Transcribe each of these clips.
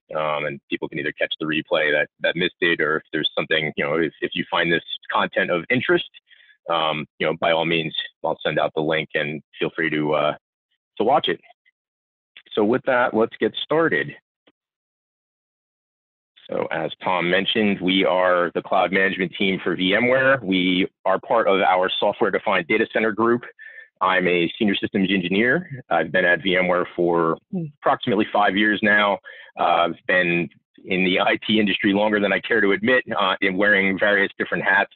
and people can either catch the replay that missed it, or if there's something, if you find this content of interest, by all means, I'll send out the link and feel free to watch it. So with that, let's get started. So as Tom mentioned, we are the cloud management team for VMware. We are part of our software-defined data center group. I'm a senior systems engineer. I've been at VMware for approximately 5 years now. I've been in the IT industry longer than I care to admit, in wearing various different hats.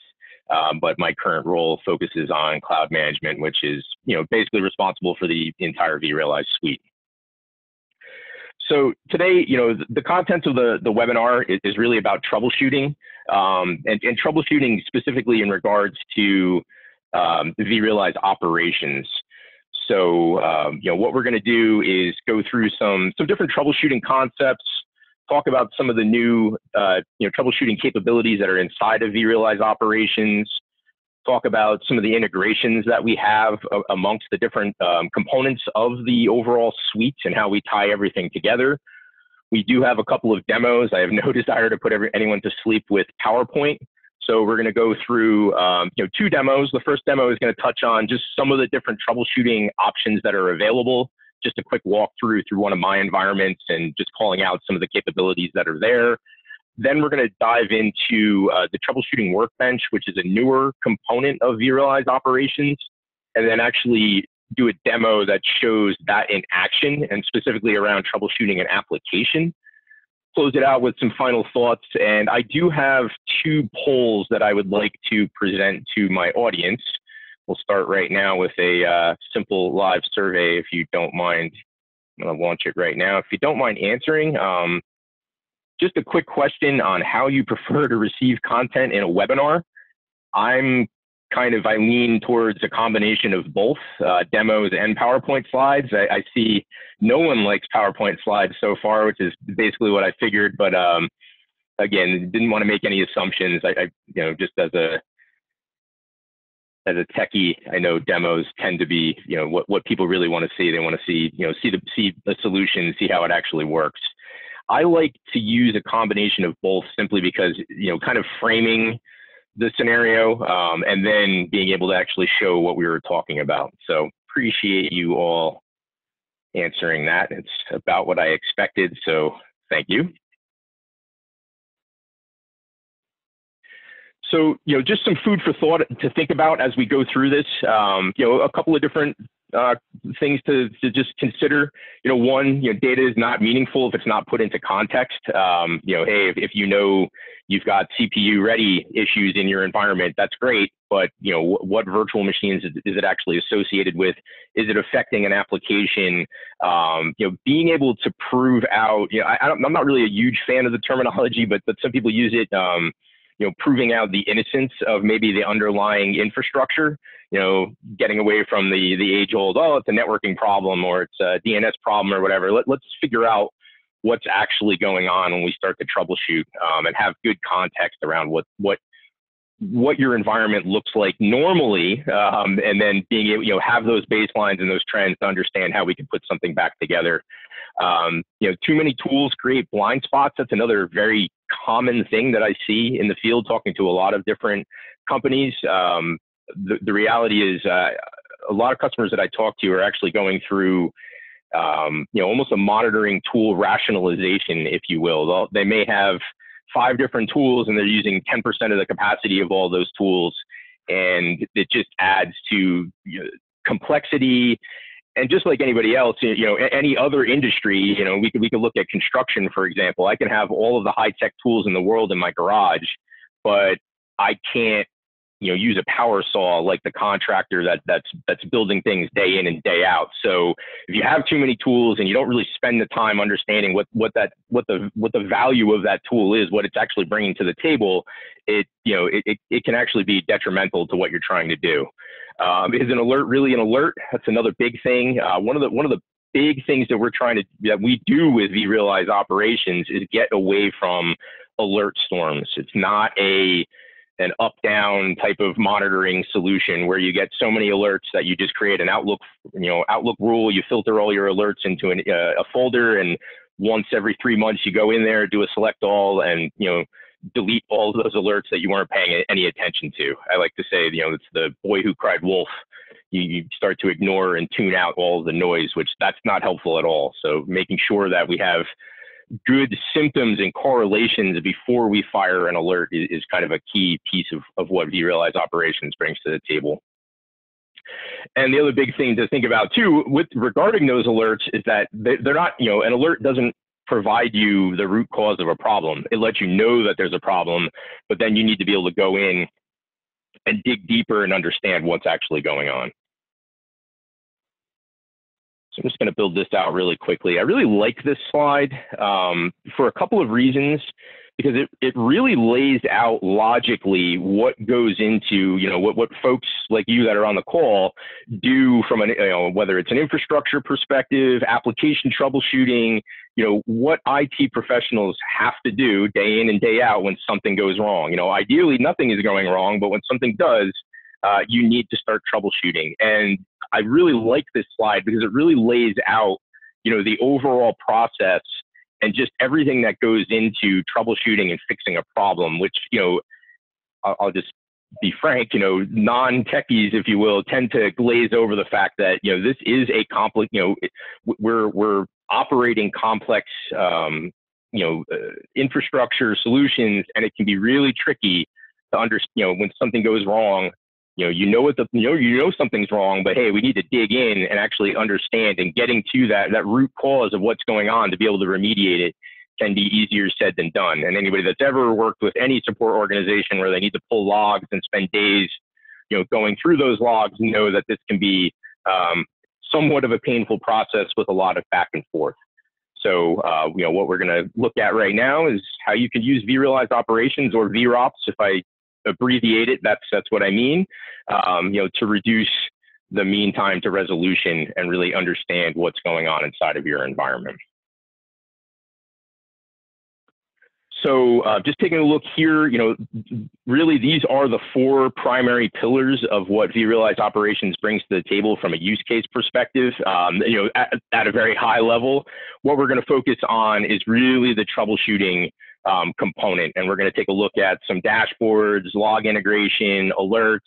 But my current role focuses on cloud management, which is basically responsible for the entire vRealize suite. So today, the content of the webinar is really about troubleshooting, and troubleshooting specifically in regards to vRealize operations. So, what we're going to do is go through some different troubleshooting concepts, talk about some of the new, troubleshooting capabilities that are inside of vRealize operations, talk about some of the integrations that we have amongst the different components of the overall suite and how we tie everything together. We do have a couple of demos. I have no desire to put anyone to sleep with PowerPoint. So we're going to go through 2 demos. The first demo is going to touch on just some of the different troubleshooting options that are available. Just a quick walkthrough through one of my environments and just calling out some of the capabilities that are there. Then we're going to dive into the Troubleshooting Workbench, which is a newer component of vRealize operations, and then actually do a demo that shows that in action and specifically around troubleshooting an application. Close it out with some final thoughts, and I do have 2 polls that I would like to present to my audience. We'll start right now with a simple live survey, if you don't mind. I'm going to launch it right now. If you don't mind answering, just a quick question on how you prefer to receive content in a webinar. I lean towards a combination of both demos and PowerPoint slides. I see no one likes PowerPoint slides so far, which is basically what I figured. But again, didn't want to make any assumptions. Just as a techie, I know demos tend to be what people really want to see. They want to see see the solution, see how it actually works. I like to use a combination of both simply because kind of framing the scenario, and then being able to actually show what we were talking about. So appreciate you all answering that. It's about what I expected, so thank you. So, just some food for thought to think about as we go through this. A couple of different things to just consider. One, data is not meaningful if it's not put into context. Hey, if you've got CPU ready issues in your environment, that's great. But what virtual machines is it actually associated with? Is it affecting an application? Being able to prove out. I'm not really a huge fan of the terminology, but some people use it. Proving out the innocence of maybe the underlying infrastructure, getting away from the age-old, oh, it's a networking problem or it's a DNS problem or whatever. Let's figure out what's actually going on when we start to troubleshoot, and have good context around what your environment looks like normally, and then being able, have those baselines and those trends to understand how we can put something back together. Too many tools create blind spots. That's another very common thing that I see in the field, talking to a lot of different companies. The reality is, a lot of customers that I talk to are actually going through, almost a monitoring tool rationalization, if you will. They may have 5 different tools and they're using 10% of the capacity of all those tools. And it just adds to complexity. And just like anybody else, any other industry, we could look at construction, for example. I can have all of the high-tech tools in the world in my garage, but I can't, use a power saw like the contractor that's building things day in and day out. So if you have too many tools and you don't really spend the time understanding what the value of that tool is, what it's actually bringing to the table, it can actually be detrimental to what you're trying to do. Is an alert really an alert? That's another big thing. One of the big things that we do with vRealize operations is get away from alert storms. It's not an up-down type of monitoring solution where you get so many alerts that you just create an Outlook rule. You filter all your alerts into a folder, and once every 3 months, you go in there, do a select all, and delete all of those alerts that you weren't paying any attention to. I like to say, it's the boy who cried wolf. You start to ignore and tune out all of the noise, which that's not helpful at all. So making sure that we have good symptoms and correlations before we fire an alert is kind of a key piece of what vRealize operations brings to the table. And the other big thing to think about too, regarding those alerts, is that they're not, an alert doesn't provide you the root cause of a problem. It lets you know that there's a problem, but then you need to be able to go in and dig deeper and understand what's actually going on. So I'm just going to build this out really quickly. I really like this slide for a couple of reasons, because it really lays out logically what goes into, what folks like you that are on the call do from whether it's an infrastructure perspective, application troubleshooting, what IT professionals have to do day in and day out when something goes wrong. Ideally nothing is going wrong, but when something does, you need to start troubleshooting. And I really like this slide because it really lays out, the overall process and just everything that goes into troubleshooting and fixing a problem, which, I'll just be frank, non-techies, if you will, tend to glaze over the fact that, this is a complex, we're operating complex, infrastructure solutions, and it can be really tricky to understand, when something goes wrong, something's wrong, but hey, we need to dig in and actually understand, and getting to that root cause of what's going on to be able to remediate it can be easier said than done. And anybody that's ever worked with any support organization where they need to pull logs and spend days, going through those logs, know that this can be somewhat of a painful process with a lot of back and forth. So, what we're going to look at right now is how you can use vRealize operations, or VROPS. If I abbreviate it, that's what I mean, to reduce the mean time to resolution and really understand what's going on inside of your environment. So just taking a look here, really these are the 4 primary pillars of what vRealize operations brings to the table from a use case perspective. At a very high level, what we're going to focus on is really the troubleshooting component. And we're going to take a look at some dashboards, log integration, alerts,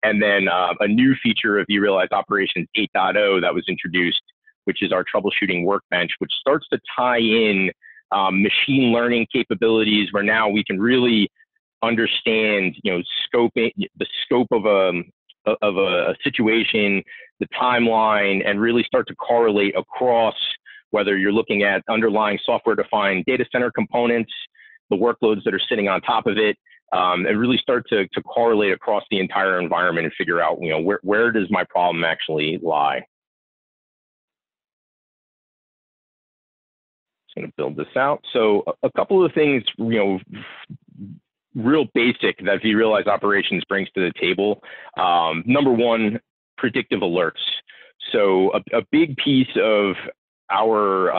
and then a new feature of vRealize operations 8.0 that was introduced, which is our Troubleshooting Workbench, which starts to tie in machine learning capabilities, where now we can really understand, the scope of a situation, the timeline, and really start to correlate across, whether you're looking at underlying software-defined data center components, the workloads that are sitting on top of it, and really start to correlate across the entire environment and figure out, where does my problem actually lie. Going to build this out. So a couple of things, real basic that vRealize operations brings to the table. Number one, predictive alerts. So a big piece of our,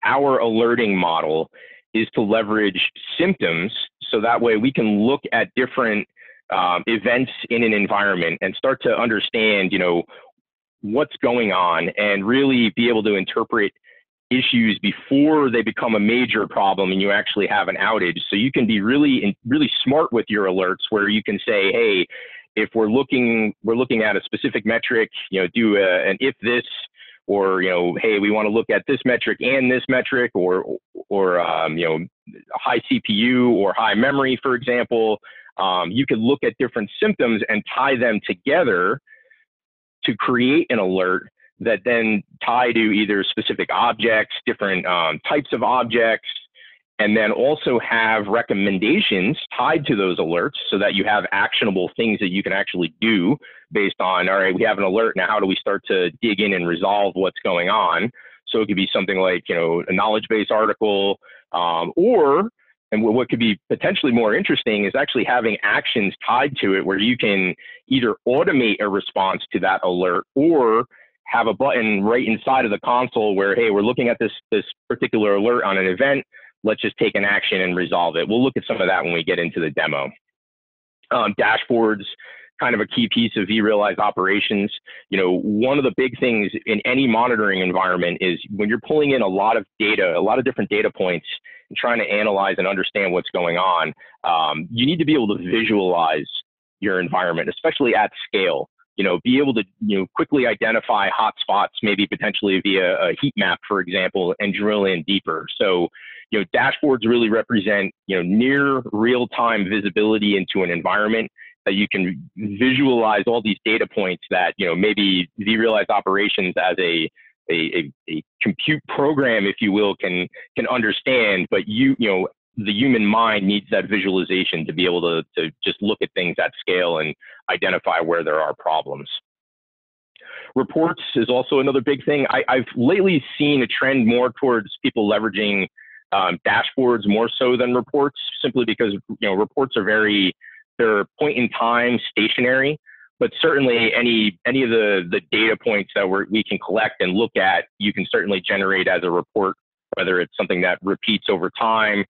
our alerting model is to leverage symptoms. So that way we can look at different events in an environment and start to understand, what's going on, and really be able to interpret issues before they become a major problem and you actually have an outage. So you can be really smart with your alerts, where you can say, hey, if we're looking at a specific metric, do an if this, or hey, we want to look at this metric and this metric, or high CPU or high memory, for example. You could look at different symptoms and tie them together to create an alert that then tie to either specific objects, different types of objects, and then also have recommendations tied to those alerts, so that you have actionable things that you can actually do based on, all right, we have an alert, now how do we start to dig in and resolve what's going on? So it could be something like, a knowledge base article, and what could be potentially more interesting is actually having actions tied to it, where you can either automate a response to that alert, or have a button right inside of the console where, hey, we're looking at this particular alert on an event, let's just take an action and resolve it. We'll look at some of that when we get into the demo. Dashboards, kind of a key piece of vRealize operations. One of the big things in any monitoring environment is when you're pulling in a lot of data, a lot of different data points, and trying to analyze and understand what's going on, you need to be able to visualize your environment, especially at scale. Be able to quickly identify hot spots, maybe potentially via a heat map, for example, and drill in deeper. So dashboards really represent near real-time visibility into an environment that you can visualize all these data points that maybe vRealize operations as a compute program, if you will, can understand, but the human mind needs that visualization to be able to just look at things at scale and identify where there are problems. Reports is also another big thing. I've lately seen a trend more towards people leveraging dashboards more so than reports, simply because reports are they're point in time stationary, but certainly any of the data points that we can collect and look at, you can certainly generate as a report, whether it's something that repeats over time,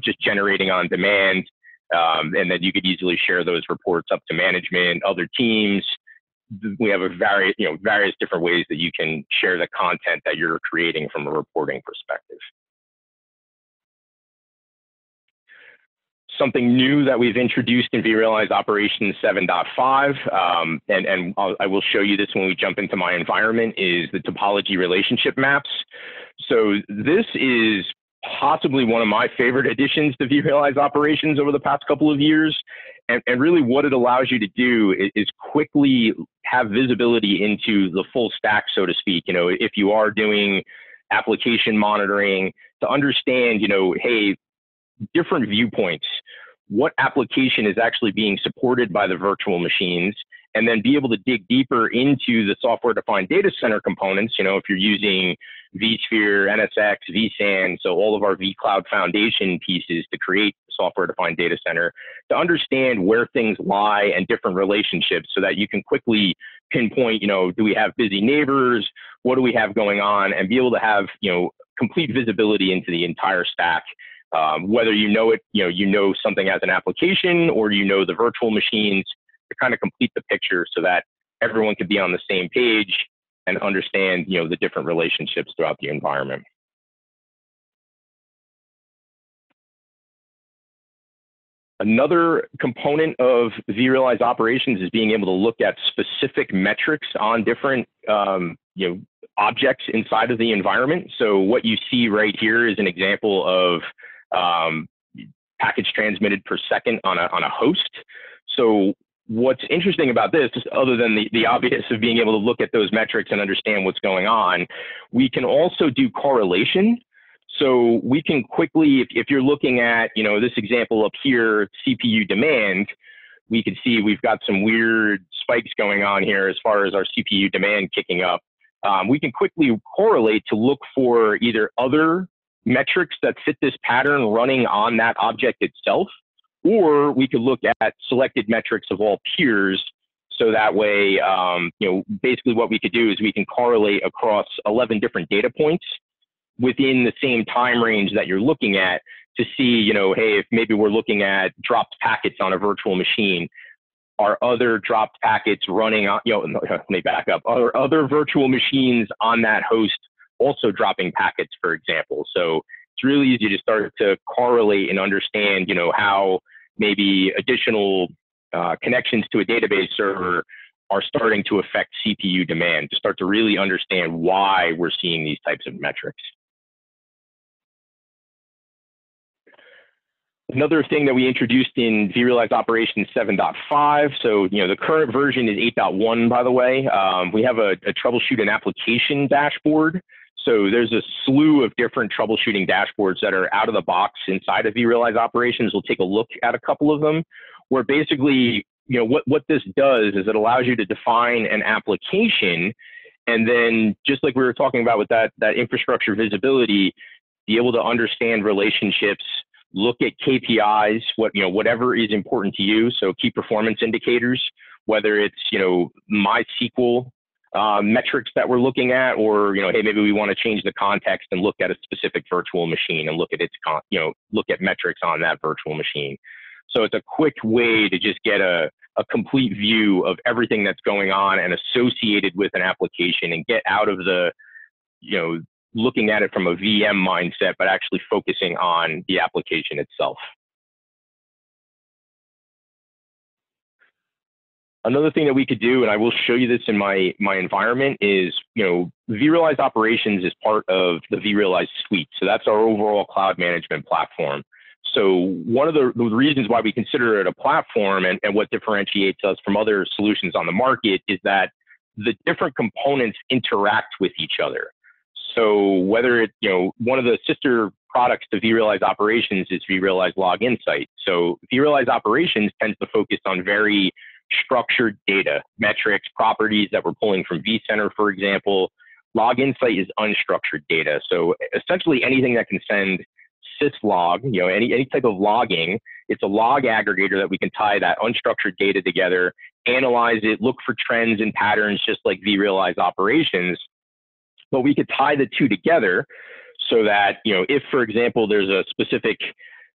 just generating on demand, and then you could easily share those reports up to management, other teams. We have various different ways that you can share the content that you're creating from a reporting perspective. Something new that we've introduced in vRealize Operations 7.5, and I will show you this when we jump into my environment, is the topology relationship maps. So this is possibly one of my favorite additions to vRealize Operations over the past couple of years. And really what it allows you to do is quickly have visibility into the full stack, so to speak. If you are doing application monitoring, to understand, hey, different viewpoints, what application is actually being supported by the virtual machines, and then be able to dig deeper into the software-defined data center components. If you're using vSphere, NSX, vSAN, so all of our vCloud foundation pieces to create software-defined data center, to understand where things lie and different relationships, so that you can quickly pinpoint, do we have busy neighbors? What do we have going on? And be able to have, complete visibility into the entire stack. Whether it, something as an application, or the virtual machines, to kind of complete the picture so that everyone could be on the same page and understand, the different relationships throughout the environment. Another component of vRealize Operations is being able to look at specific metrics on different, objects inside of the environment. So what you see right here is an example of packets transmitted per second on a host. So what's interesting about this, other than the obvious of being able to look at those metrics and understand what's going on, we can also do correlation. So we can quickly, if you're looking at, this example up here, CPU demand, we can see we've got some weird spikes going on here as far as our CPU demand kicking up. We can quickly correlate to look for either other metrics that fit this pattern running on that object itself, or we could look at selected metrics of all peers. So that way, basically what we could do is we can correlate across 11 different data points within the same time range that you're looking at, to see, hey, if maybe we're looking at dropped packets on a virtual machine, are other dropped packets running on, let me back up, are other virtual machines on that host also dropping packets, for example? So it's really easy to start to correlate and understand, how maybe additional connections to a database server are starting to affect CPU demand, to start to really understand why we're seeing these types of metrics. Another thing that we introduced in vRealize Operations 7.5, so the current version is 8.1, by the way. We have a troubleshoot and application dashboard. So there's a slew of different troubleshooting dashboards that are out of the box inside of vRealize Operations. We'll take a look at a couple of them, where basically, what this does is it allows you to define an application, and then just like we were talking about with that infrastructure visibility, be able to understand relationships, look at KPIs, whatever is important to you. So key performance indicators, whether it's, MySQL metrics that we're looking at, or, hey, maybe we want to change the context and look at a specific virtual machine and look at its, look at metrics on that virtual machine. So it's a quick way to just get a complete view of everything that's going on and associated with an application, and get out of the, looking at it from a VM mindset, but actually focusing on the application itself. Another thing that we could do, and I will show you this in my environment, is, vRealize Operations is part of the vRealize suite. So that's our overall cloud management platform. So one of the reasons why we consider it a platform, and what differentiates us from other solutions on the market, is that the different components interact with each other. So whether it, one of the sister products to vRealize Operations is vRealize Log Insight. So vRealize Operations tends to focus on very structured data, metrics, properties that we're pulling from vCenter, for example. Log Insight is unstructured data. So essentially anything that can send syslog, any type of logging, it's a log aggregator that we can tie that unstructured data together, analyze it, look for trends and patterns, just like vRealize Operations. But we could tie the two together so that, if, for example, there's a specific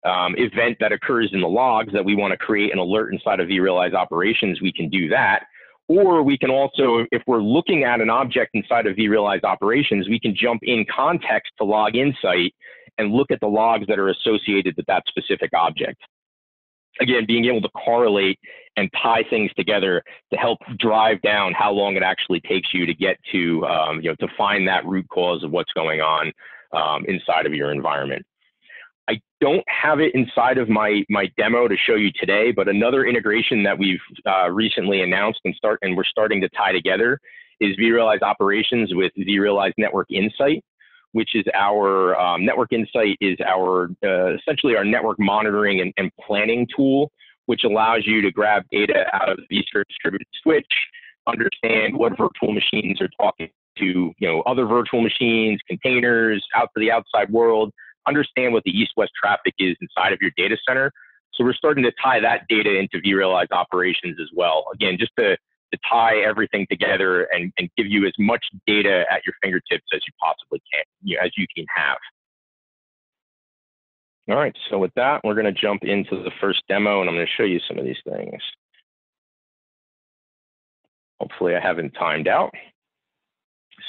event that occurs in the logs that we want to create an alert inside of vRealize Operations, we can do that. Or we can also, if we're looking at an object inside of vRealize Operations, we can jump in context to Log Insight and look at the logs that are associated with that specific object. Again, being able to correlate and tie things together to help drive down how long it actually takes you to get to, to find that root cause of what's going on inside of your environment. I don't have it inside of my demo to show you today, but another integration that we've recently announced and we're starting to tie together is vRealize Operations with vRealize Network Insight, which is our Network Insight is our essentially our network monitoring and planning tool, which allows you to grab data out of the vSphere distributed switch, understand what virtual machines are talking to other virtual machines, containers, out to the outside world, understand what the east-west traffic is inside of your data center. So we're starting to tie that data into vRealize Operations as well. Again, just to tie everything together and give you as much data at your fingertips as you possibly can, as you can have. All right, so with that, we're going to jump into the first demo, and I'm going to show you some of these things. Hopefully I haven't timed out.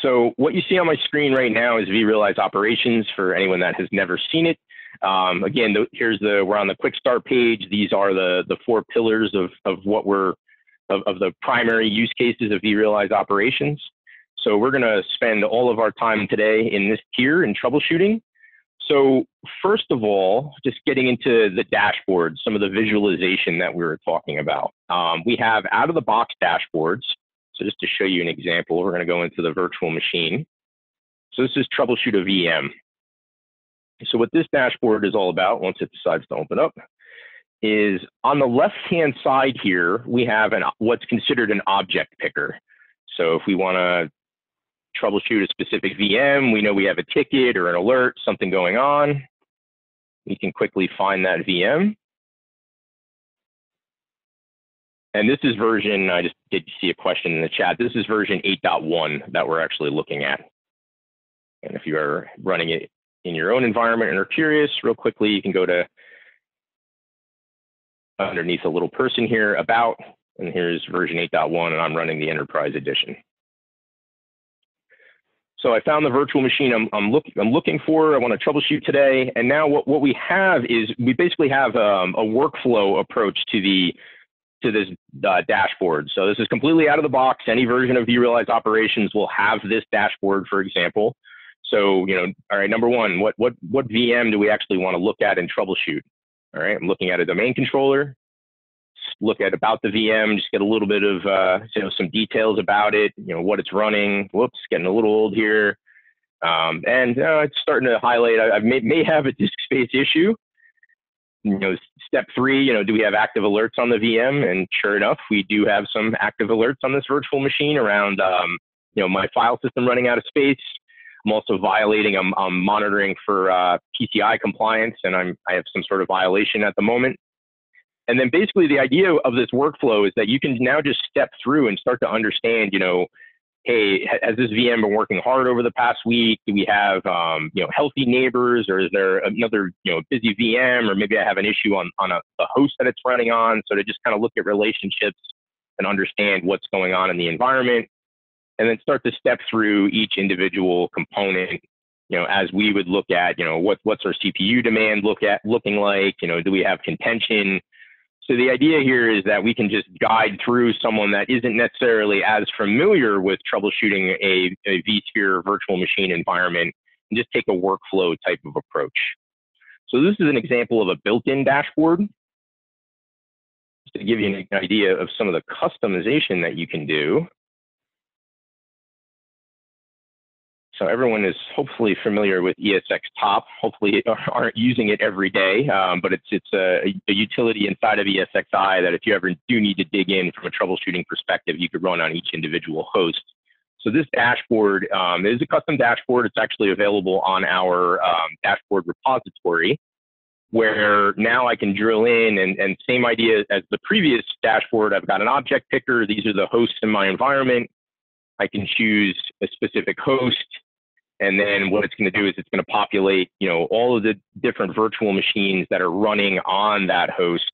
So what you see on my screen right now is vRealize Operations for anyone that has never seen it. Again, we're on the quick start page. These are the 4 pillars of what of the primary use cases of vRealize Operations. So we're going to spend all of our time today in this tier in troubleshooting. So first of all, just getting into the dashboard, some of the visualization that we were talking about. We have out-of-the-box dashboards. So just to show you an example, we're going to go into the virtual machine. So this is Troubleshoot a VM. So what this dashboard is all about, once it decides to open up, is on the left-hand side here, we have what's considered an object picker. So if we want to troubleshoot a specific VM, we know we have a ticket or an alert, something going on. We can quickly find that VM. And this is version, I just did see a question in the chat. This is version 8.1 that we're actually looking at. And if you are running it in your own environment and are curious, real quickly, you can go to underneath a little person here, about, and here's version 8.1, and I'm running the Enterprise Edition. So I found the virtual machine I'm looking for. I want to troubleshoot today. And now what we have is we basically have a workflow approach to this dashboard. So this is completely out of the box. Any version of vRealize Operations will have this dashboard, for example. So, all right, number one, what VM do we actually want to look at and troubleshoot? All right, I'm looking at a domain controller. Look at about the VM, just get a little bit of some details about it, what it's running. Whoops, getting a little old here. It's starting to highlight, I may have a disk space issue. Step 3, do we have active alerts on the VM? And sure enough, we do have some active alerts on this virtual machine around, my file system running out of space. I'm also violating, I'm monitoring for PCI compliance, and I have some sort of violation at the moment. And then basically the idea of this workflow is that you can now just step through and start to understand, hey, has this VM been working hard over the past week? Do we have, healthy neighbors, or is there another, busy VM, or maybe I have an issue on a host that it's running on? So to just kind of look at relationships and understand what's going on in the environment, and then start to step through each individual component, as we would look at, what's our CPU demand looking like? Do we have contention? So the idea here is that we can just guide through someone that isn't necessarily as familiar with troubleshooting a vSphere virtual machine environment, and just take a workflow type of approach. So this is an example of a built-in dashboard, just to give you an idea of some of the customization that you can do. So everyone is hopefully familiar with ESX Top. Hopefully aren't using it every day, but it's a utility inside of ESXi that if you ever do need to dig in from a troubleshooting perspective, you could run on each individual host. So this dashboard is a custom dashboard. It's actually available on our dashboard repository, where now I can drill in, and same idea as the previous dashboard. I've got an object picker. These are the hosts in my environment. I can choose a specific host, and then what it's going to do is it's going to populate, all of the different virtual machines that are running on that host.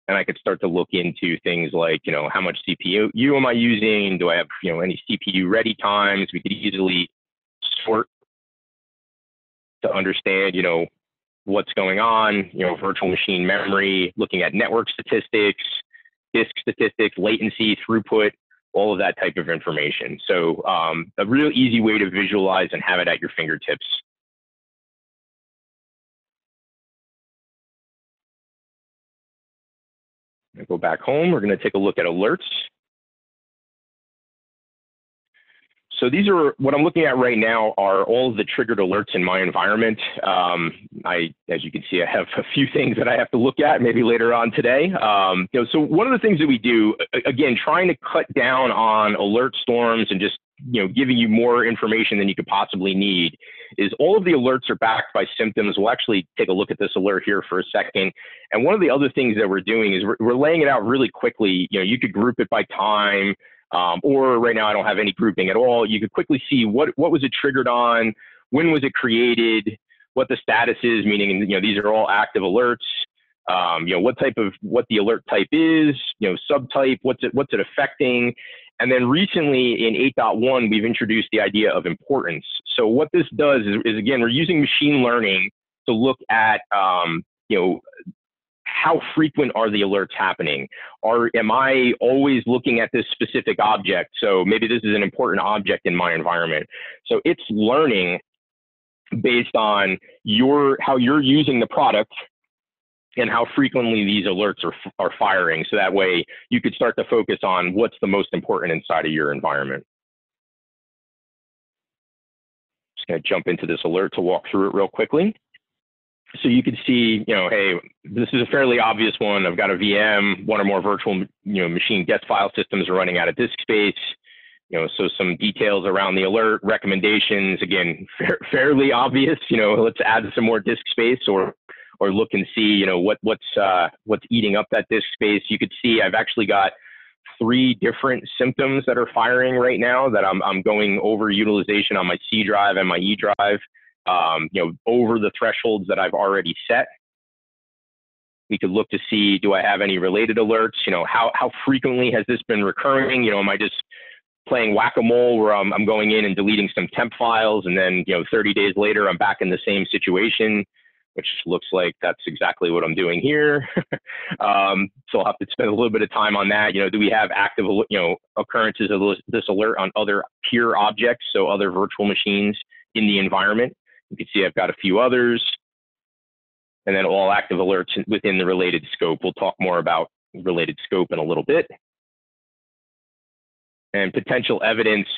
And I could start to look into things like, how much CPU am I using? Do I have, any CPU ready times? We could easily sort to understand, what's going on, virtual machine memory, looking at network statistics, disk statistics, latency, throughput, all of that type of information. So a real easy way to visualize and have it at your fingertips. Go back home. We're going to take a look at alerts. So these are what I'm looking at right now are all of the triggered alerts in my environment. As you can see, I have a few things that I have to look at maybe later on today. So one of the things that we do, again, trying to cut down on alert storms and just, giving you more information than you could possibly need, is all of the alerts are backed by symptoms. We'll actually take a look at this alert here for a second. And one of the other things that we're doing is we're laying it out really quickly. You could group it by time. Or right now I don't have any grouping at all. You could quickly see what was it triggered on, when was it created, what the status is, meaning, these are all active alerts, what the alert type is, subtype, what's it affecting. And then recently in 8.1, we've introduced the idea of importance. So what this does is again, we're using machine learning to look at, how frequent are the alerts happening? Am I always looking at this specific object? So maybe this is an important object in my environment. So it's learning based on how you're using the product and how frequently these alerts are firing. So that way you could start to focus on what's the most important inside of your environment. Just going to jump into this alert to walk through it real quickly. So you could see, hey, this is a fairly obvious one. I've got a VM, one or more virtual, machine guest file systems are running out of disk space. So some details around the alert, recommendations, again, fairly obvious. Let's add some more disk space, or look and see, what's eating up that disk space. You could see I've actually got 3 different symptoms that are firing right now that I'm going over utilization on my C drive and my E drive. Over the thresholds that I've already set. We could look to see, do I have any related alerts? How frequently has this been recurring? Am I just playing whack-a-mole where I'm going in and deleting some temp files, and then 30 days later I'm back in the same situation, which looks like that's exactly what I'm doing here. So I'll have to spend a little bit of time on that. Do we have active occurrences of this alert on other peer objects, so other virtual machines in the environment? You can see I've got a few others, and then all active alerts within the related scope. We'll talk more about related scope in a little bit. And potential evidence.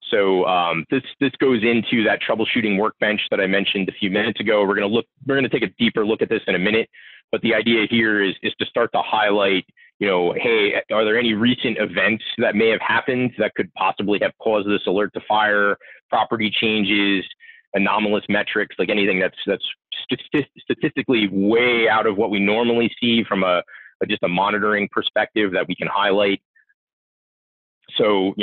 So this goes into that troubleshooting workbench that I mentioned a few minutes ago. We're going to take a deeper look at this in a minute, but the idea here is to start to highlight, hey, are there any recent events that may have happened that could possibly have caused this alert to fire, property changes, anomalous metrics, like anything that's statistically way out of what we normally see from just a monitoring perspective that we can highlight. So,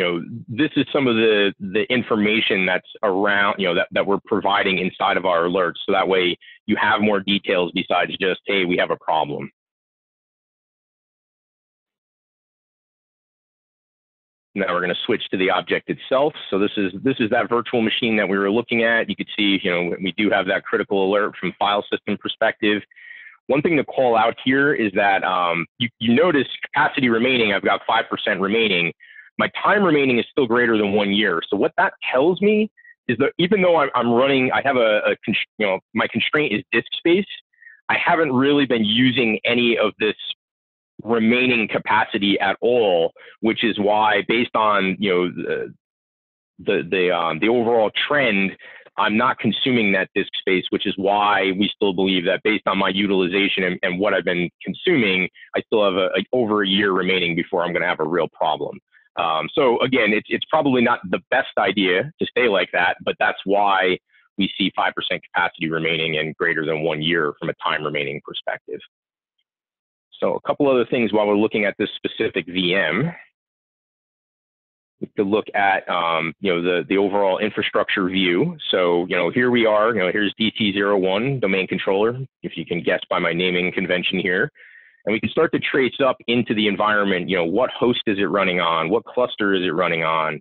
this is some of the information that's around, that we're providing inside of our alerts. So that way you have more details besides just, hey, we have a problem. Now we're going to switch to the object itself. So this is that virtual machine that we were looking at. You could see, we do have that critical alert from file system perspective. One thing to call out here is that you notice capacity remaining, I've got 5% remaining. My time remaining is still greater than 1 year. So what that tells me is that even though I'm running, I have my constraint is disk space, I haven't really been using any of this remaining capacity at all, which is why, based on the overall trend, I'm not consuming that disk space, which is why we still believe that based on my utilization and what I've been consuming, I still have over a year remaining before I'm going to have a real problem. So again, it's probably not the best idea to stay like that, but that's why we see 5% capacity remaining and greater than 1 year from a time remaining perspective. So a couple other things while we're looking at this specific VM. We could look at the overall infrastructure view. So here we are. Here's DC01 domain controller, if you can guess by my naming convention here. And we can start to trace up into the environment. What host is it running on? What cluster is it running on?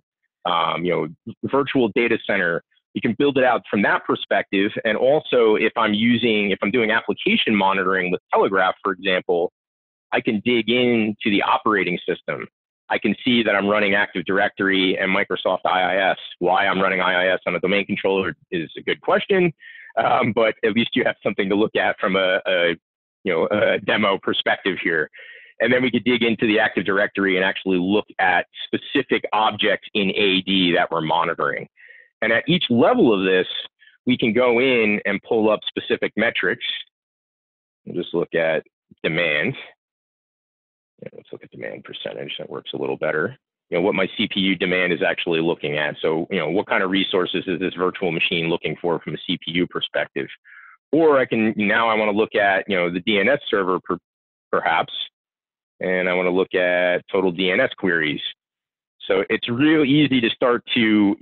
Virtual data center. You can build it out from that perspective. And also, if I'm doing application monitoring with Telegraph, for example, I can dig into the operating system. I can see that I'm running Active Directory and Microsoft IIS. Why I'm running IIS on a domain controller is a good question, but at least you have something to look at from a demo perspective here. And then we could dig into the Active Directory and actually look at specific objects in AD that we're monitoring. And at each level of this, we can go in and pull up specific metrics. We'll just look at demand. Let's look at demand percentage. That works a little better. What my CPU demand is actually looking at. So, what kind of resources is this virtual machine looking for from a CPU perspective? Or I want to look at, the DNS server perhaps, and I want to look at total DNS queries. So it's real easy to start to,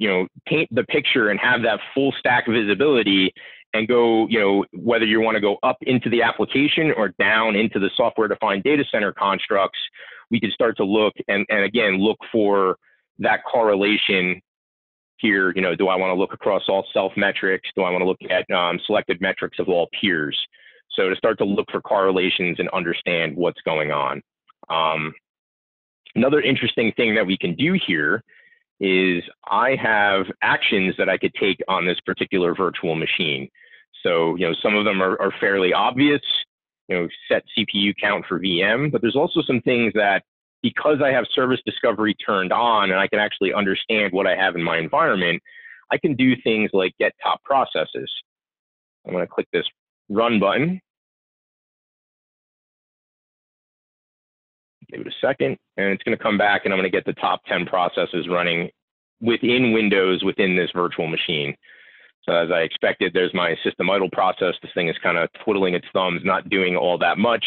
paint the picture and have that full stack visibility and go, whether you want to go up into the application or down into the software-defined data center constructs, we can start to look and again, look for that correlation here. Do I want to look across all self metrics? Do I want to look at selected metrics of all peers? So to start to look for correlations and understand what's going on. Another interesting thing that we can do here is I have actions that I could take on this particular virtual machine. So, some of them are fairly obvious, set CPU count for VM, but there's also some things that, because I have service discovery turned on and I can actually understand what I have in my environment, I can do things like get top processes. I'm going to click this run button. Give it a second, and it's going to come back and I'm going to get the top 10 processes running within Windows within this virtual machine. So as I expected, there's my system idle process. This thing is kind of twiddling its thumbs, not doing all that much.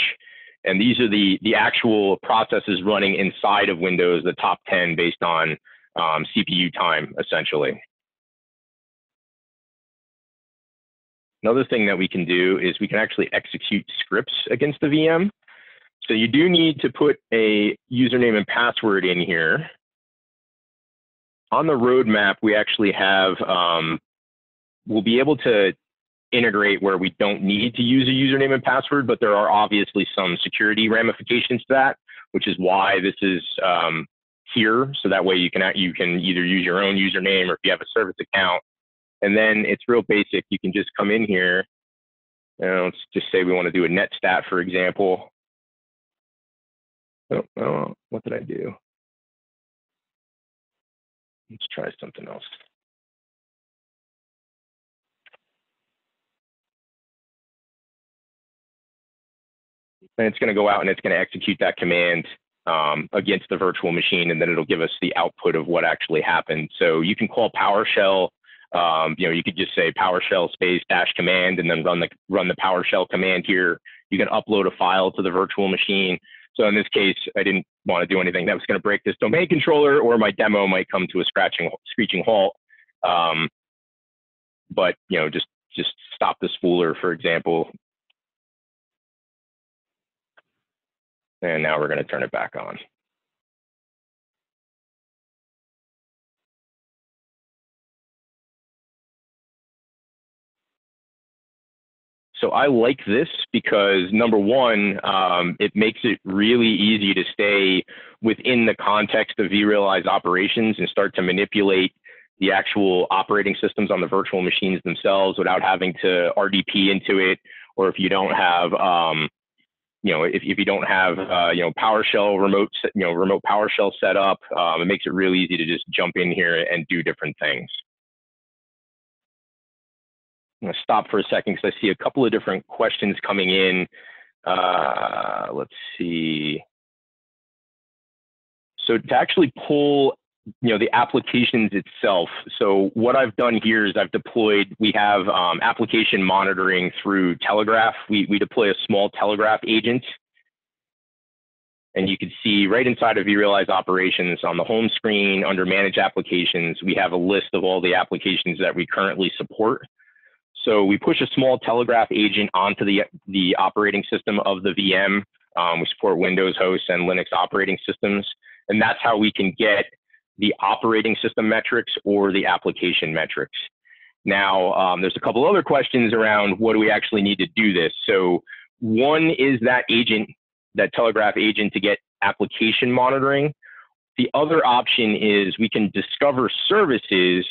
And these are the actual processes running inside of Windows, the top 10 based on CPU time, essentially. Another thing that we can do is we can actually execute scripts against the VM. So you do need to put a username and password in here. On the roadmap, we actually have, we'll be able to integrate where we don't need to use a username and password, but there are obviously some security ramifications to that, which is why this is here. So that way you can either use your own username or if you have a service account. And then it's real basic. You can just come in here and let's just say we want to do a net stat, for example. Oh, what did I do? Let's try something else. And it's going to go out and it's going to execute that command against the virtual machine, and then it'll give us the output of what actually happened. So you can call PowerShell. You could just say PowerShell space dash command and then run the PowerShell command here. You can upload a file to the virtual machine. So in this case, I didn't want to do anything that was going to break this domain controller, or my demo might come to a screeching halt. But just stop the spooler, for example. And now we're going to turn it back on. So I like this because, number one, it makes it really easy to stay within the context of vRealize operations and start to manipulate the actual operating systems on the virtual machines themselves without having to RDP into it, or if you don't have, if you don't have, PowerShell remote PowerShell set up, it makes it really easy to just jump in here and do different things. I'm going to stop for a second because I see a couple of different questions coming in. Let's see. So to actually pull, the applications itself. So what I've done here is we have application monitoring through Telegraph. We deploy a small Telegraph agent. And you can see right inside of vRealize operations on the home screen under Manage Applications, we have a list of all the applications that we currently support. So we push a small Telegraph agent onto the operating system of the VM. We support Windows hosts and Linux operating systems. And that's how we can get the operating system metrics or the application metrics. Now, there's a couple other questions around what do we actually need to do this. So one is that agent, that Telegraph agent, to get application monitoring. The other option is we can discover services,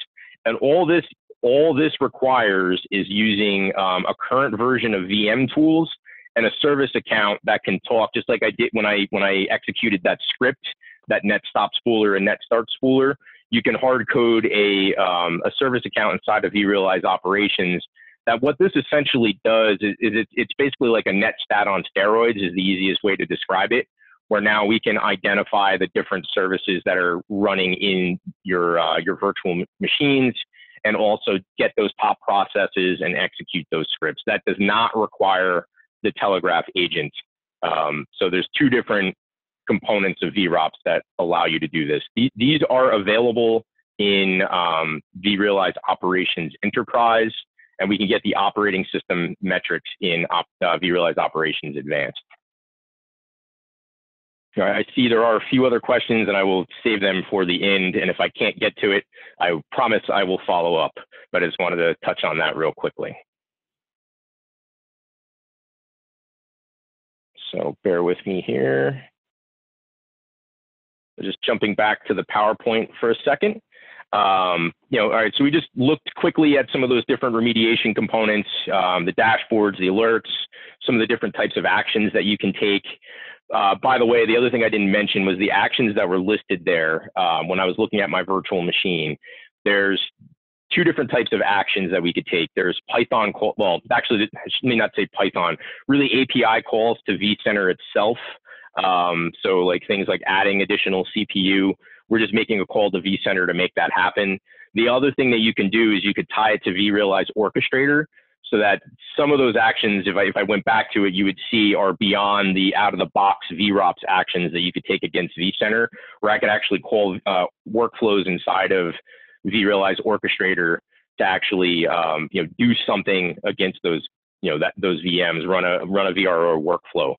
and all this requires is using a current version of VM tools and a service account that can talk, just like I did when I executed that script, that net stop spooler and net start spooler. You can hard code a service account inside of vRealize operations. That what this essentially does is it's basically like a net stat on steroids is the easiest way to describe it, where now we can identify the different services that are running in your virtual machines, and also get those top processes and execute those scripts. That does not require the Telegraph agent. So there's two different components of vRops that allow you to do this. These are available in vRealize Operations Enterprise, and we can get the operating system metrics in vRealize Operations Advanced. All right, I see there are a few other questions, and I will save them for the end. And if I can't get to it, I promise I will follow up. But I just wanted to touch on that real quickly. So bear with me here. Just jumping back to the PowerPoint for a second. All right, so we just looked quickly at some of those different remediation components, the dashboards, the alerts, some of the different types of actions that you can take. By the way, the other thing I didn't mention was the actions that were listed there when I was looking at my virtual machine. There's two different types of actions that we could take. There's Python call, well, actually, I may not say Python, really API calls to vCenter itself. So like things like adding additional CPU, we're just making a call to vCenter to make that happen. The other thing that you can do is you could tie it to vRealize Orchestrator, so that some of those actions, if I went back to it, you would see are beyond the out-of-the-box vRops actions that you could take against vCenter, where I could actually call workflows inside of vRealize Orchestrator to actually do something against those those VMs, run a VRO workflow.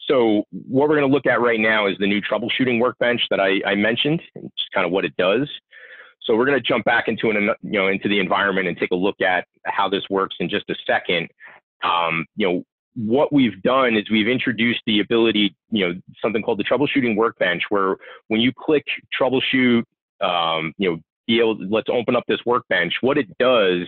So what we're going to look at right now is the new Troubleshooting Workbench that I mentioned, and just kind of what it does. So we're going to jump back into into the environment and take a look at how this works in just a second. What we've done is we've introduced the ability, something called the Troubleshooting Workbench, where when you click Troubleshoot, let's open up this workbench. What it does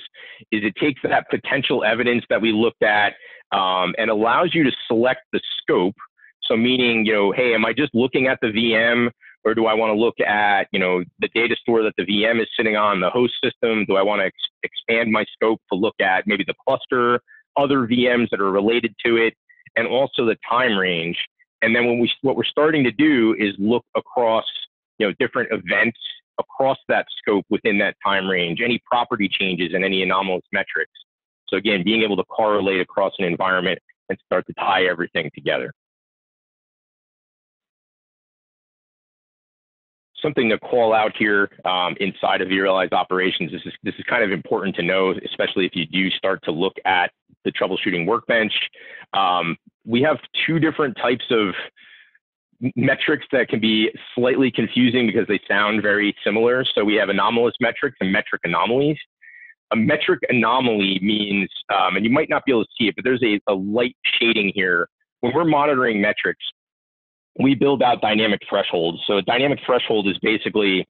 is it takes that potential evidence that we looked at and allows you to select the scope. So meaning, hey, am I just looking at the VM, or do I want to look at, the data store that the VM is sitting on, the host system? Do I want to expand my scope to look at maybe the cluster, other VMs that are related to it, and also the time range? And then what we're starting to do is look across, different events across that scope within that time range, any property changes and any anomalous metrics. So again, being able to correlate across an environment and start to tie everything together. something to call out here inside of vRealize operations. This is kind of important to know, especially if you do start to look at the troubleshooting workbench. We have two different types of metrics that can be slightly confusing because they sound very similar. So we have anomalous metrics and metric anomalies. A metric anomaly means, and you might not be able to see it, but there's a light shading here. When we're monitoring metrics, we build out dynamic thresholds. So a dynamic threshold is basically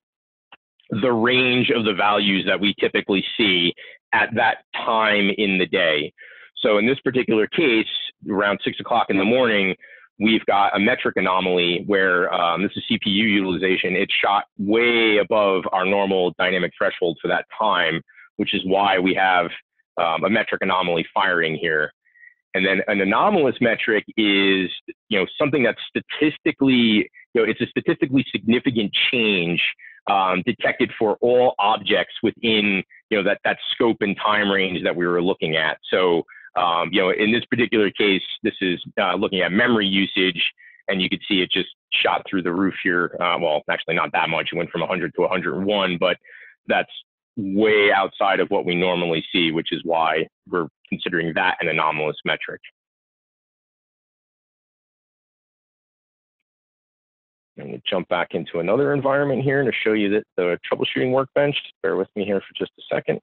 the range of the values that we typically see at that time in the day. So in this particular case, around 6 o'clock in the morning, we've got a metric anomaly where this is CPU utilization. It shot way above our normal dynamic threshold for that time, which is why we have a metric anomaly firing here. And then an anomalous metric is, something that's statistically, it's a statistically significant change detected for all objects within, that scope and time range that we were looking at. So, in this particular case, this is looking at memory usage, and you could see it just shot through the roof here. Well, actually not that much. It went from 100 to 101, but that's way outside of what we normally see, which is why we're considering that an anomalous metric. I'm going to jump back into another environment here to show you that the troubleshooting workbench. Bear with me here for just a second.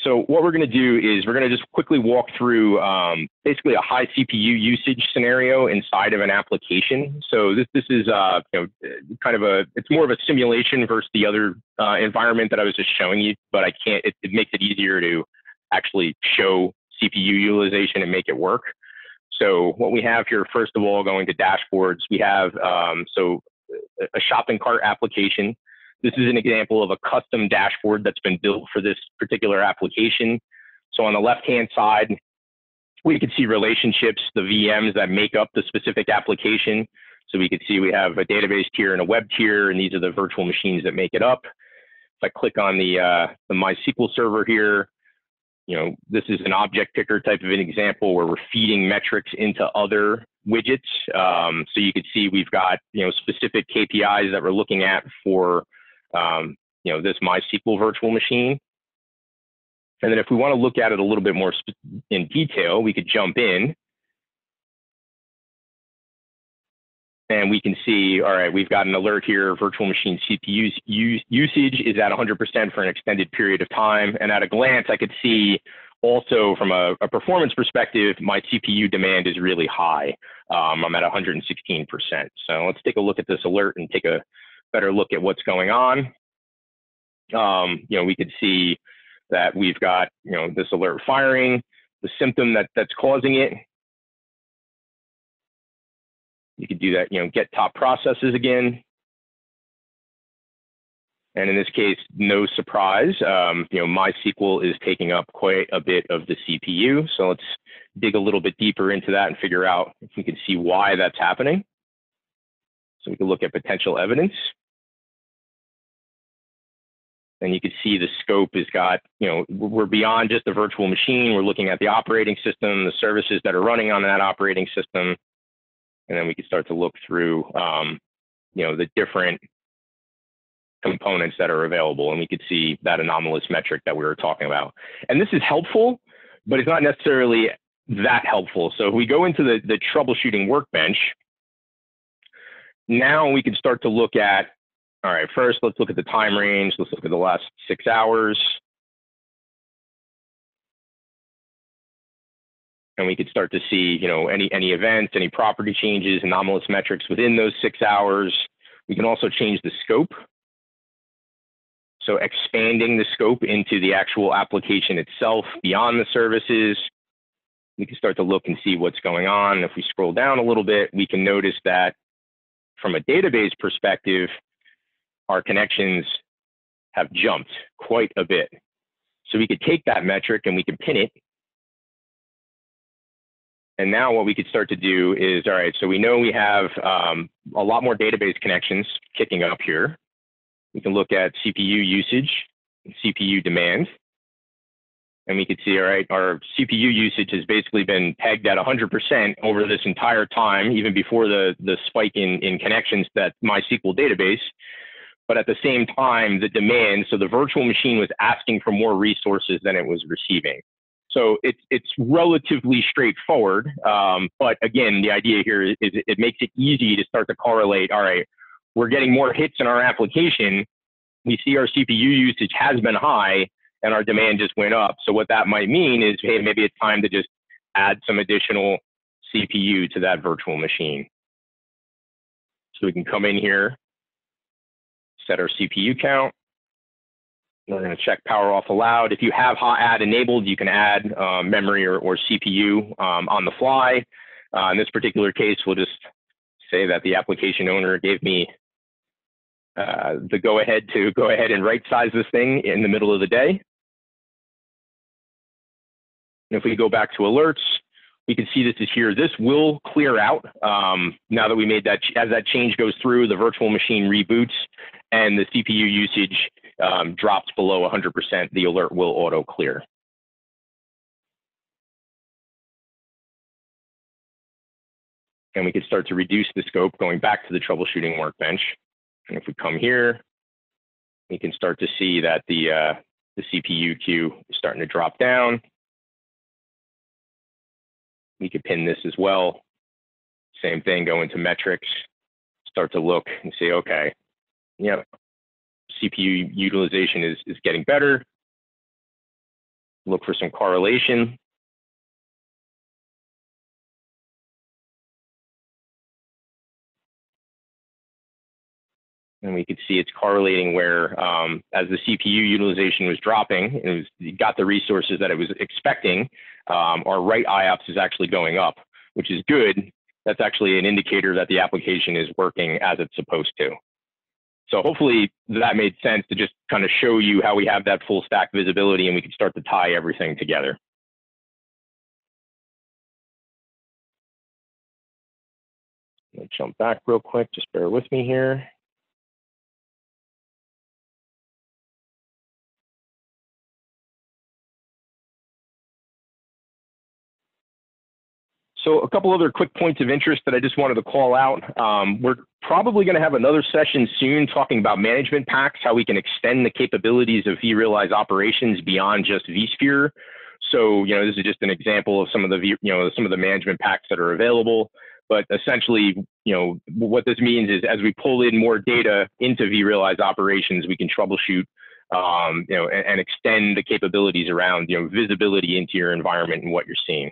So what we're going to do is we're going to just quickly walk through basically a high CPU usage scenario inside of an application. So this is kind of it's more of a simulation versus the other environment that I was just showing you, but it makes it easier to actually show CPU utilization and make it work. So what we have here, first of all, going to dashboards, we have a shopping cart application. This is an example of a custom dashboard that's been built for this particular application. So on the left-hand side, we can see relationships, the VMs that make up the specific application. So we can see we have a database tier and a web tier, and these are the virtual machines that make it up. If I click on the MySQL server here, this is an object picker type of an example where we're feeding metrics into other widgets. So you can see we've got, specific KPIs that we're looking at for this MySQL virtual machine. And then if we want to look at it a little bit more in detail, we could jump in and we can see, all right, we've got an alert here, virtual machine CPU usage is at 100% for an extended period of time. And at a glance, I could see also from a performance perspective, my CPU demand is really high. I'm at 116%. So let's take a look at this alert and take a better look at what's going on. We could see that we've got, this alert firing, the symptom that's causing it. You could do that, get top processes again. And in this case, no surprise, MySQL is taking up quite a bit of the CPU. So let's dig a little bit deeper into that and figure out if we can see why that's happening. So we can look at potential evidence. And you can see the scope has got, we're beyond just the virtual machine. We're looking at the operating system, the services that are running on that operating system. And then we can start to look through, the different components that are available. And we could see that anomalous metric that we were talking about. And this is helpful, but it's not necessarily that helpful. So if we go into the troubleshooting workbench, now we can start to look at, all right, first, let's look at the time range. Let's look at the last 6 hours. And we could start to see, any events, any property changes, anomalous metrics within those 6 hours. We can also change the scope. So expanding the scope into the actual application itself beyond the services. We can start to look and see what's going on. If we scroll down a little bit, we can notice that from a database perspective, our connections have jumped quite a bit. So we could take that metric and we can pin it. And now what we could start to do is, all right, so we know we have a lot more database connections kicking up here. We can look at CPU usage and CPU demand. And we could see, all right, our CPU usage has basically been pegged at 100% over this entire time, even before the spike in connections to that MySQL database. But at the same time, the demand, so the virtual machine was asking for more resources than it was receiving. So it's relatively straightforward. But again, the idea here is it makes it easy to start to correlate, all right, we're getting more hits in our application. We see our CPU usage has been high and our demand just went up. So what that might mean is, hey, maybe it's time to just add some additional CPU to that virtual machine. So we can come in here, set our CPU count. We're going to check power off allowed. If you have hot add enabled, you can add memory or CPU on the fly. In this particular case, we'll just say that the application owner gave me the go ahead to go ahead and right size this thing in the middle of the day. And if we go back to alerts, we can see this is here. This will clear out now that we made that. As that change goes through, the virtual machine reboots and the CPU usage drops below 100%. The alert will auto clear. And we can start to reduce the scope going back to the troubleshooting workbench. And if we come here, we can start to see that the CPU queue is starting to drop down. We could pin this as well. Same thing, go into metrics, start to look and say, okay, yeah, CPU utilization is getting better. Look for some correlation. And we could see it's correlating where as the CPU utilization was dropping, it got the resources that it was expecting, our write IOPS is actually going up, which is good. That's actually an indicator that the application is working as it's supposed to. So hopefully that made sense to just kind of show you how we have that full stack visibility and we can start to tie everything together. Let me jump back real quick, just bear with me here. So a couple other quick points of interest that I just wanted to call out. We're probably going to have another session soon talking about management packs, how we can extend the capabilities of vRealize operations beyond just vSphere. So, this is just an example of some of the, some of the management packs that are available. But essentially, what this means is as we pull in more data into vRealize operations, we can troubleshoot, and extend the capabilities around, visibility into your environment and what you're seeing.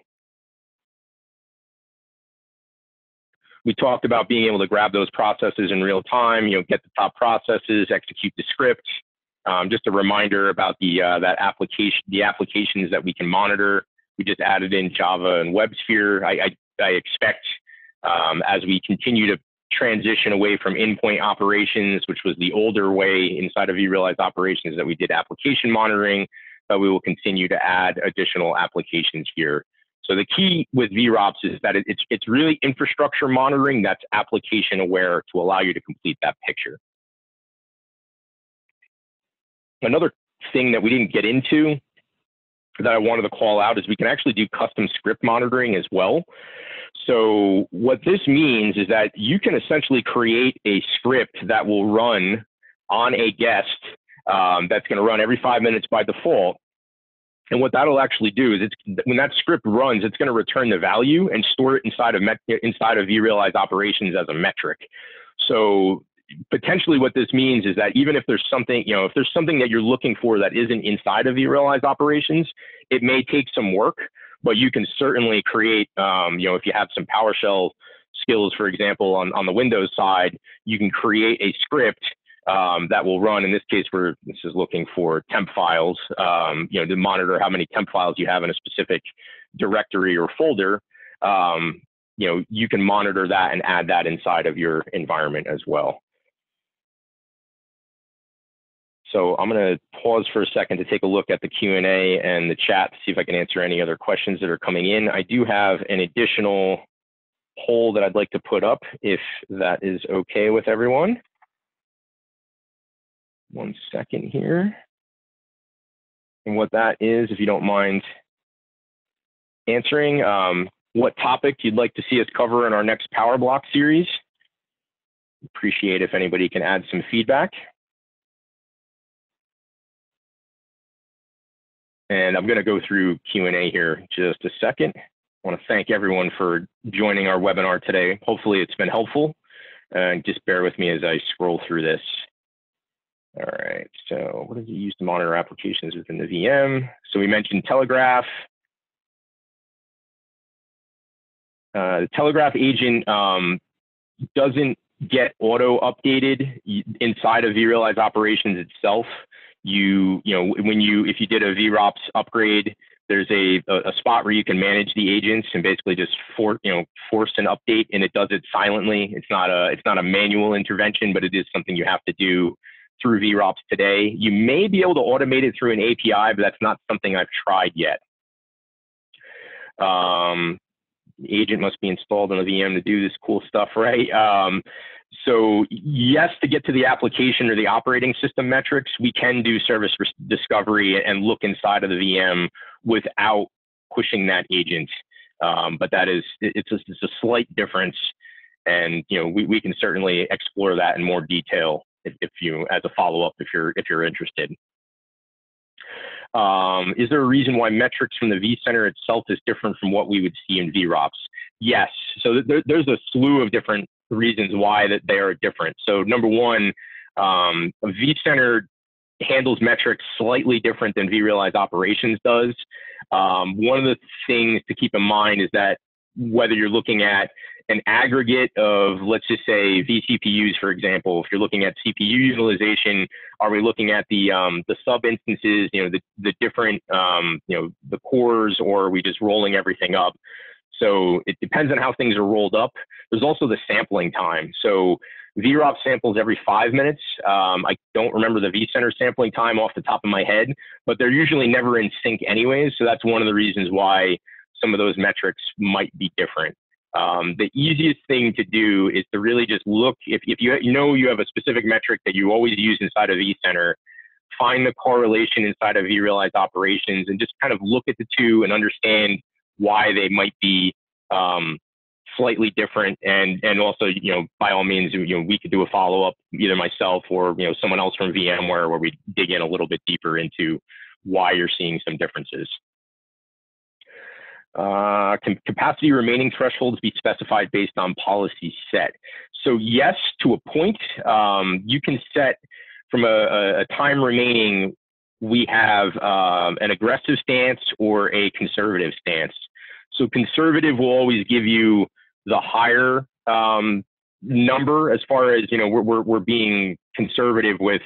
We talked about being able to grab those processes in real time, get the top processes, execute the script. Just a reminder about the applications that we can monitor. We just added in Java and vSphere. I expect as we continue to transition away from endpoint operations, which was the older way inside of vRealize operations that we did application monitoring, but we will continue to add additional applications here. So the key with VROPS is that it's really infrastructure monitoring that's application aware to allow you to complete that picture. Another thing that we didn't get into that I wanted to call out is we can actually do custom script monitoring as well. So what this means is that you can essentially create a script that will run on a guest that's going to run every 5 minutes by default. And what that'll actually do is when that script runs, it's going to return the value and store it inside of vRealize operations as a metric. So potentially what this means is that even if there's something, if there's something that you're looking for that isn't inside of vRealize operations, it may take some work, but you can certainly create, if you have some PowerShell skills, for example, on the Windows side, you can create a script that will run. In this case, this is looking for temp files, to monitor how many temp files you have in a specific directory or folder. You can monitor that and add that inside of your environment as well. So I'm going to pause for a second to take a look at the Q&A and the chat to see if I can answer any other questions that are coming in. I do have an additional poll that I'd like to put up if that is okay with everyone. 1 second here. And what that is, if you don't mind answering, what topic you'd like to see us cover in our next PowerBlock series. Appreciate if anybody can add some feedback. And I'm going to go through Q&A here just a second. I want to thank everyone for joining our webinar today. Hopefully it's been helpful. Just bear with me as I scroll through this. All right, so what does it use to monitor applications within the VM? So we mentioned Telegraph. The Telegraph agent doesn't get auto updated inside of vRealize operations itself. If you did a vRops upgrade, there's a spot where you can manage the agents and basically just force an update, and it does it silently. It's not a manual intervention, but it is something you have to do through vRops today. You may be able to automate it through an API, but that's not something I've tried yet. The agent must be installed on the VM to do this cool stuff, right? So yes, to get to the application or the operating system metrics, we can do service discovery and look inside of the VM without pushing that agent. But it's a slight difference, and we can certainly explore that in more detail if you, as a follow-up, if you're interested. Is there a reason why metrics from the vCenter itself is different from what we would see in vRops? Yes. So there's a slew of different reasons why that they are different. So number one, vCenter handles metrics slightly different than vRealize operations does. One of the things to keep in mind is that whether you're looking at an aggregate of, let's just say, vCPUs, for example, if you're looking at CPU utilization, are we looking at the sub instances, the different, the cores, or are we just rolling everything up? So it depends on how things are rolled up. There's also the sampling time. So vRops samples every 5 minutes. I don't remember the vCenter sampling time off the top of my head, but they're usually never in sync anyways. So that's one of the reasons why some of those metrics might be different. The easiest thing to do is to really just look, if you have a specific metric that you always use inside of vCenter, find the correlation inside of vRealize operations and just kind of look at the two and understand why they might be slightly different. And also, by all means, we could do a follow-up, either myself or someone else from VMware, where we dig in a little bit deeper into why you're seeing some differences. Can capacity remaining thresholds be specified based on policy set? So yes, to a point. You can set from a time remaining, we have an aggressive stance or a conservative stance. So conservative will always give you the higher number, as far as, we're being conservative with.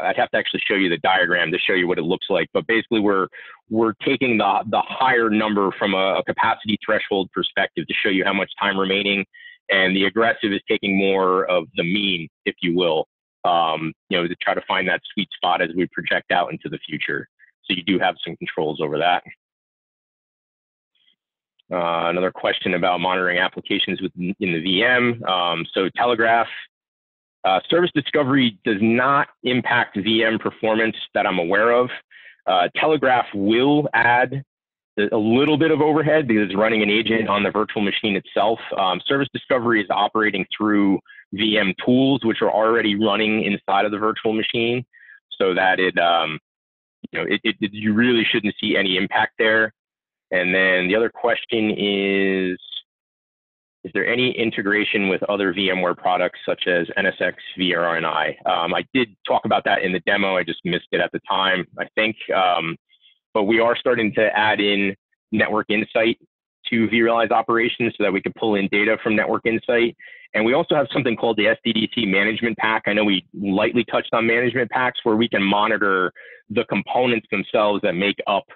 I'd have to actually show you the diagram to show you what it looks like. But basically, we're taking the higher number from a capacity threshold perspective to show you how much time remaining, and the aggressive is taking more of the mean, if you will, to try to find that sweet spot as we project out into the future. So you do have some controls over that. Another question about monitoring applications in the VM. So Telegraph. Service discovery does not impact VM performance that I'm aware of. Telegraph will add a little bit of overhead because it's running an agent on the virtual machine itself. Service discovery is operating through VM tools, which are already running inside of the virtual machine, so that you really shouldn't see any impact there. And then the other question is there any integration with other VMware products such as NSX, vRealize? I did talk about that in the demo. I just missed it at the time, I think. But we are starting to add in Network Insight to vRealize operations so that we can pull in data from Network Insight. And we also have something called the SDDC Management Pack. I know we lightly touched on management packs, where we can monitor the components themselves that make up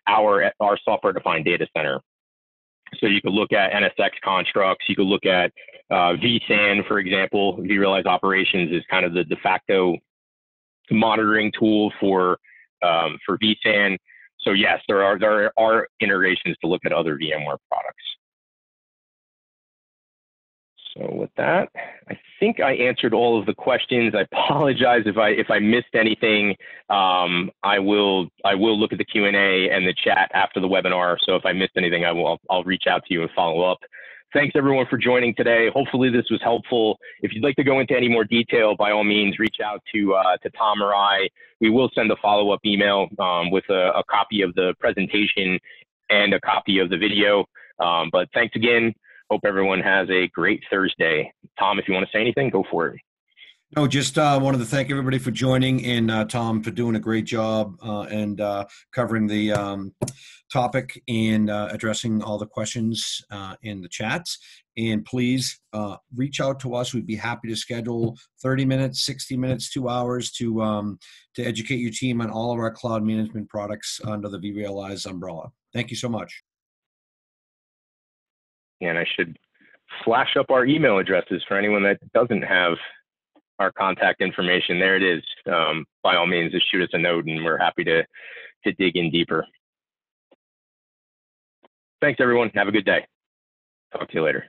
our software-defined data center. So you could look at NSX constructs, you could look at vSAN, for example. vRealize operations is kind of the de facto monitoring tool for vSAN. So yes, there are integrations to look at other VMware products. So with that, I think I answered all of the questions. I apologize if I missed anything. I will look at the Q&A and the chat after the webinar. So if I missed anything, I'll reach out to you and follow up. Thanks everyone for joining today. Hopefully this was helpful. If you'd like to go into any more detail, by all means, reach out to Tom or I. We will send a follow-up email with a copy of the presentation and a copy of the video. But thanks again. Hope everyone has a great Thursday. Tom, if you want to say anything, go for it. No, just wanted to thank everybody for joining, and Tom for doing a great job and covering the topic and addressing all the questions in the chats. And please reach out to us. We'd be happy to schedule 30 minutes, 60 minutes, 2 hours to educate your team on all of our cloud management products under the vRealize umbrella. Thank you so much. And I should flash up our email addresses for anyone that doesn't have our contact information. There it is. By all means, just shoot us a note and we're happy to dig in deeper. Thanks, everyone. Have a good day. Talk to you later.